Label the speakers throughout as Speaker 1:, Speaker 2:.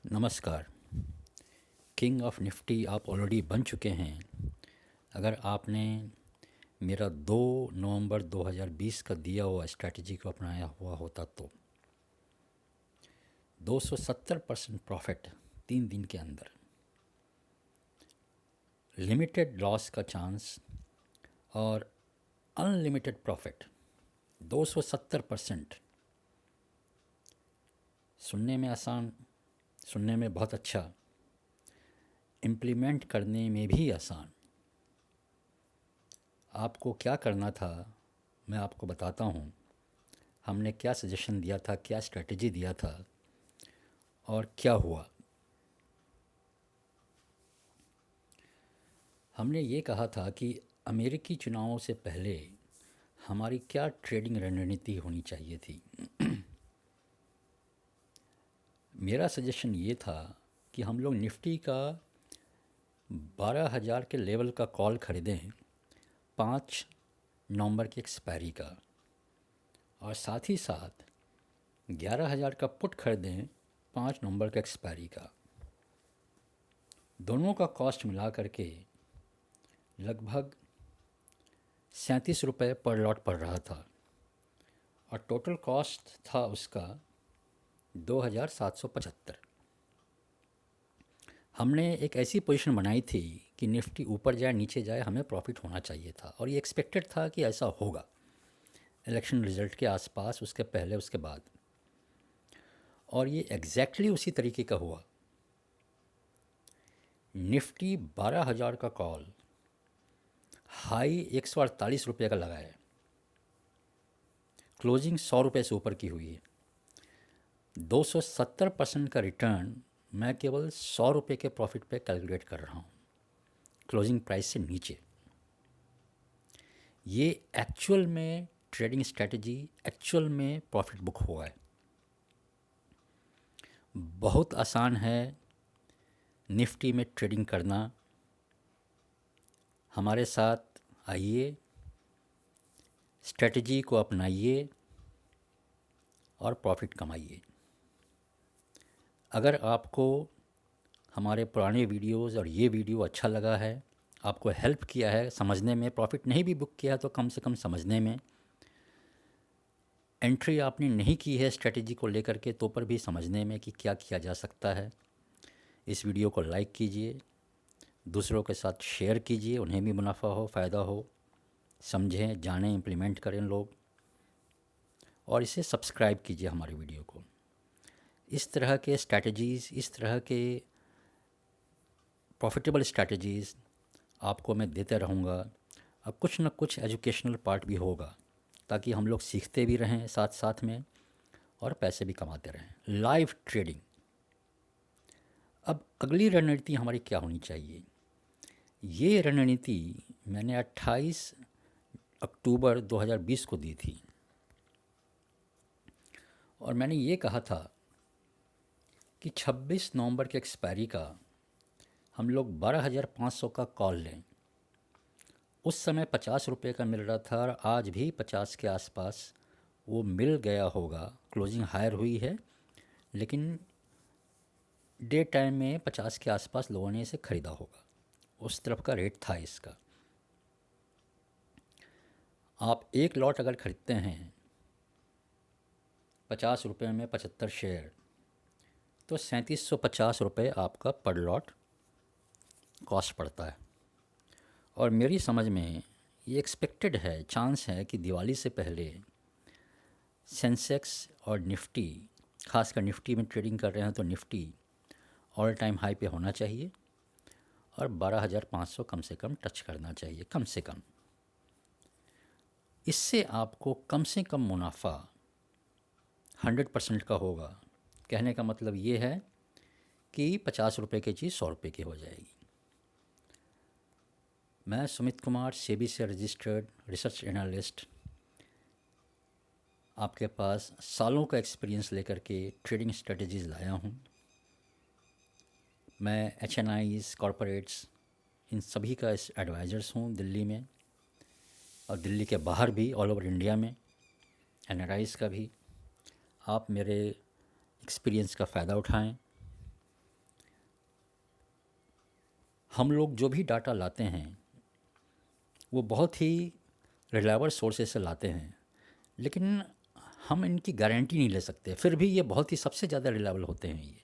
Speaker 1: नमस्कार। King of Nifty आप already बन चुके हैं। अगर आपने मेरा 2 नवंबर 2020 का दिया हुआ स्ट्रैटेजी को अपनाया हुआ होता तो 270% प्रॉफिट 3 दिन के अंदर, लिमिटेड लॉस का चांस और अनलिमिटेड प्रॉफिट 270%। सुनने में आसान, सुनने में बहुत अच्छा, इम्प्लीमेंट करने में भी आसान। आपको क्या करना था मैं आपको बताता हूँ। हमने क्या सजेशन दिया था, क्या स्ट्रेटजी दिया था और क्या हुआ। हमने ये कहा था कि अमेरिकी चुनावों से पहले हमारी क्या ट्रेडिंग रणनीति होनी चाहिए थी। मेरा सजेशन ये था कि हम लोग निफ्टी का 12,000 के लेवल का कॉल ख़रीदें 5 नवंबर की एक्सपायरी का, और साथ ही साथ 11,000 का पुट खरीदें 5 नवंबर का एक्सपायरी का। दोनों का कॉस्ट मिला करके लगभग 37 रुपये पर लॉट पड़ रहा था और टोटल कॉस्ट था उसका 2,775। हमने एक ऐसी पोजीशन बनाई थी कि निफ्टी ऊपर जाए नीचे जाए हमें प्रॉफिट होना चाहिए था, और ये एक्सपेक्टेड था कि ऐसा होगा इलेक्शन रिज़ल्ट के आसपास, उसके पहले उसके बाद, और ये एग्जैक्टली उसी तरीके का हुआ। निफ्टी 12,000 का कॉल हाई 148 रुपये का लगा है, क्लोजिंग 100 रुपये से ऊपर की हुई है। 270% का रिटर्न मैं केवल 100 रुपये के प्रॉफिट पे कैलकुलेट कर रहा हूँ, क्लोजिंग प्राइस से नीचे। ये एक्चुअल में ट्रेडिंग स्ट्रेटजी, एक्चुअल में प्रॉफिट बुक हुआ है। बहुत आसान है निफ्टी में ट्रेडिंग करना। हमारे साथ आइए, स्ट्रेटजी को अपनाइए और प्रॉफिट कमाइए। अगर आपको हमारे पुराने वीडियोस और ये वीडियो अच्छा लगा है, आपको हेल्प किया है समझने में, प्रॉफिट नहीं भी बुक किया तो कम से कम समझने में, एंट्री आपने नहीं की है स्ट्रेटजी को लेकर के तो पर भी समझने में कि क्या किया जा सकता है, इस वीडियो को लाइक कीजिए, दूसरों के साथ शेयर कीजिए, उन्हें भी मुनाफा हो, फ़ायदा हो, समझें, जानें, इम्प्लीमेंट करें लोग, और इसे सब्सक्राइब कीजिए हमारे वीडियो को। इस तरह के स्ट्रैटेजीज़, इस तरह के प्रॉफिटेबल स्ट्रैटेजीज़ आपको मैं देते रहूँगा। अब कुछ न कुछ एजुकेशनल पार्ट भी होगा ताकि हम लोग सीखते भी रहें साथ साथ में और पैसे भी कमाते रहें। Live trading. अब अगली रणनीति हमारी क्या होनी चाहिए? ये रणनीति मैंने 28 अक्टूबर 2020 को दी थी, और मैंने ये कहा था कि 26 नवंबर के एक्सपायरी का हम लोग 12,500 का कॉल लें। उस समय 50 रुपये का मिल रहा था और आज भी 50 के आसपास वो मिल गया होगा। क्लोजिंग हायर हुई है, लेकिन डे टाइम में 50 के आसपास लोगों ने इसे ख़रीदा होगा। उस तरफ का रेट था इसका। आप एक लॉट अगर ख़रीदते हैं 50 रुपये में 75 शेयर, तो 3750 रुपये आपका पर लॉट कॉस्ट पड़ता है। और मेरी समझ में ये एक्सपेक्टेड है, चांस है कि दिवाली से पहले सेंसेक्स और निफ्टी, खासकर निफ्टी में ट्रेडिंग कर रहे हैं तो निफ्टी ऑल टाइम हाई पे होना चाहिए और 12,500 कम से कम टच करना चाहिए, कम से कम। इससे आपको कम से कम मुनाफा 100% का होगा। कहने का मतलब ये है कि 50 रुपये की चीज़ 100 रुपये की हो जाएगी। मैं सुमित कुमार, सेबी से रजिस्टर्ड रिसर्च एनालिस्ट, आपके पास सालों का एक्सपीरियंस लेकर के ट्रेडिंग स्ट्रेटजीज़ लाया हूँ। मैं HNIs, कॉरपोरेट्स, इन सभी का एडवाइज़र्स हूँ दिल्ली में और दिल्ली के बाहर भी, ऑल ओवर इंडिया में, NRIs का भी। आप मेरे एक्सपीरियंस का फ़ायदा उठाएं हम लोग जो भी डाटा लाते हैं वो बहुत ही रिलायबल सोर्सेज से लाते हैं, लेकिन हम इनकी गारंटी नहीं ले सकते। फिर भी ये बहुत ही सबसे ज़्यादा रिलायबल होते हैं ये।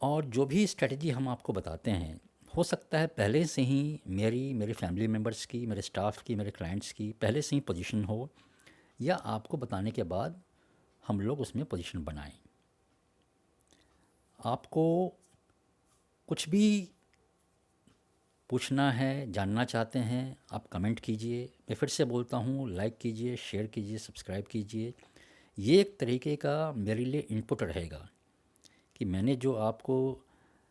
Speaker 1: और जो भी स्ट्रेटजी हम आपको बताते हैं, हो सकता है पहले से ही मेरे फैमिली मेम्बर्स की, मेरे स्टाफ की, मेरे क्लाइंट्स की पहले से ही पोजीशन हो, या आपको बताने के बाद हम लोग उसमें पोजीशन बनाएं। आपको कुछ भी पूछना है, जानना चाहते हैं, आप कमेंट कीजिए। मैं फिर से बोलता हूँ, लाइक कीजिए, शेयर कीजिए, सब्सक्राइब कीजिए। ये एक तरीके का मेरे लिए इनपुट रहेगा कि मैंने जो आपको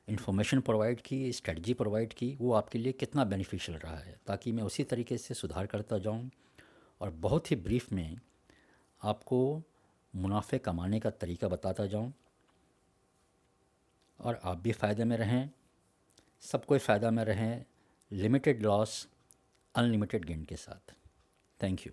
Speaker 1: इन्फॉर्मेशन प्रोवाइड की, स्ट्रेटजी प्रोवाइड की, वो आपके लिए कितना बेनिफिशियल रहा है, ताकि मैं उसी तरीके से सुधार करता जाऊँ और बहुत ही ब्रीफ में आपको मुनाफे कमाने का तरीका बताता जाऊँ, और आप भी फ़ायदे में रहें, सब कोई फ़ायदा में रहें, लिमिटेड लॉस अनलिमिटेड गेन के साथ। Thank you.